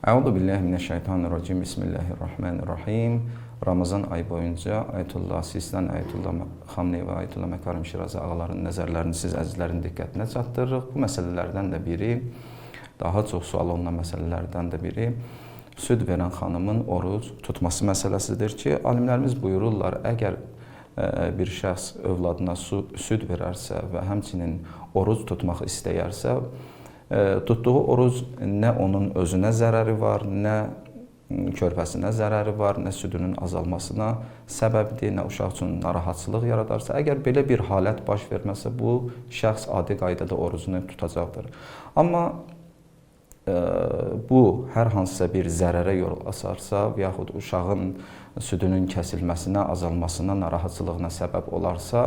Əuzu billahi mineşşeytanirracim. Bismillahirrahmanirrahim. Ramazan ayı boyunca Ayətullah Sistan, Ayətullah Xameneyi və Ayətullah Məkarim Şirazi ağaların nəzərlərini siz əzizlərin diqqətinə çatdırırıq. Bu məsələlərdən də biri, daha çox sual olunan məsələlərdən də biri süd verən xanımın oruc tutması məsələsidir ki, alimlərimiz buyururlar, əgər bir şəxs övladına süd verərsə və həmçinin oruc tutmaq istəyərsə, tutduğu oruc nə onun özünə zərəri var, nə körpəsinə zərəri var, nə südünün azalmasına səbəbdir, nə uşaq üçün narahatçılıq yaradarsa, əgər belə bir halət baş verməsə, bu şəxs adi qaydada orucunu tutacaqdır. Amma bu hər hansısa bir zərərə yol açarsa və yaxud uşağın südünün kəsilməsinə, azalmasına, narahatçılığına səbəb olarsa,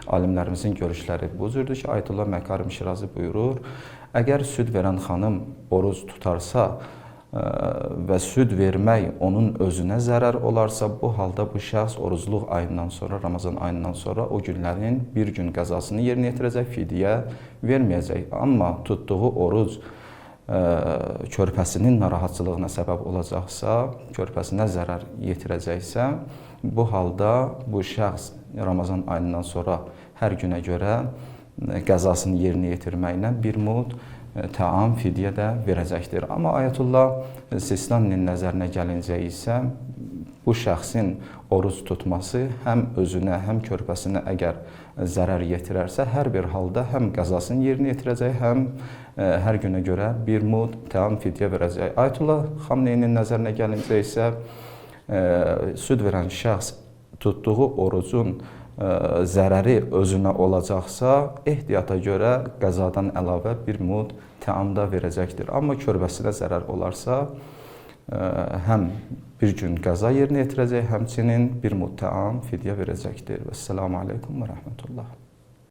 alimlərimizin görüşləri bu cürdür ki, Ayətullah Məkarim Şirazi buyurur, əgər süd verən xanım oruc tutarsa və süd vermək onun özünə zərər olarsa, bu halda bu şəxs orucluq ayından sonra, Ramazan ayından sonra o günlərin bir gün qəzasını yerinə yetirəcək, fidyə verməyəcək. Amma tutduğu oruc körpəsinin narahatçılığına səbəb olacaqsa, körpəsinə zərər yetirəcəksə, bu halda bu şəxs Ramazan ayından sonra hər günə görə qəzasını yerinə yetirməklə bir mud təam, fidyə də verəcəkdir. Amma Ayətullah Sistaninin nəzərinə gəlincə isə bu şəxsin oruc tutması həm özünə, həm körpəsinə əgər zərər yetirərsə, hər bir halda həm qəzasını yerinə yetirəcək, həm hər günə görə bir mud təam, fidyə verəcək. Ayətullah Xameneyinin nəzərinə gəlincə isə süd verən şəxs tutduğu orucun zərəri özünə olacaqsa, ehtiyata görə qəzadan əlavə bir mud təam da verəcəkdir. Amma körbəsinə zərər olarsa, həm bir gün qəza yerinə yetirəcək, həmçinin bir mud təam, fidyə verəcəkdir. Vəssalamu aleykum və rəhmətullah.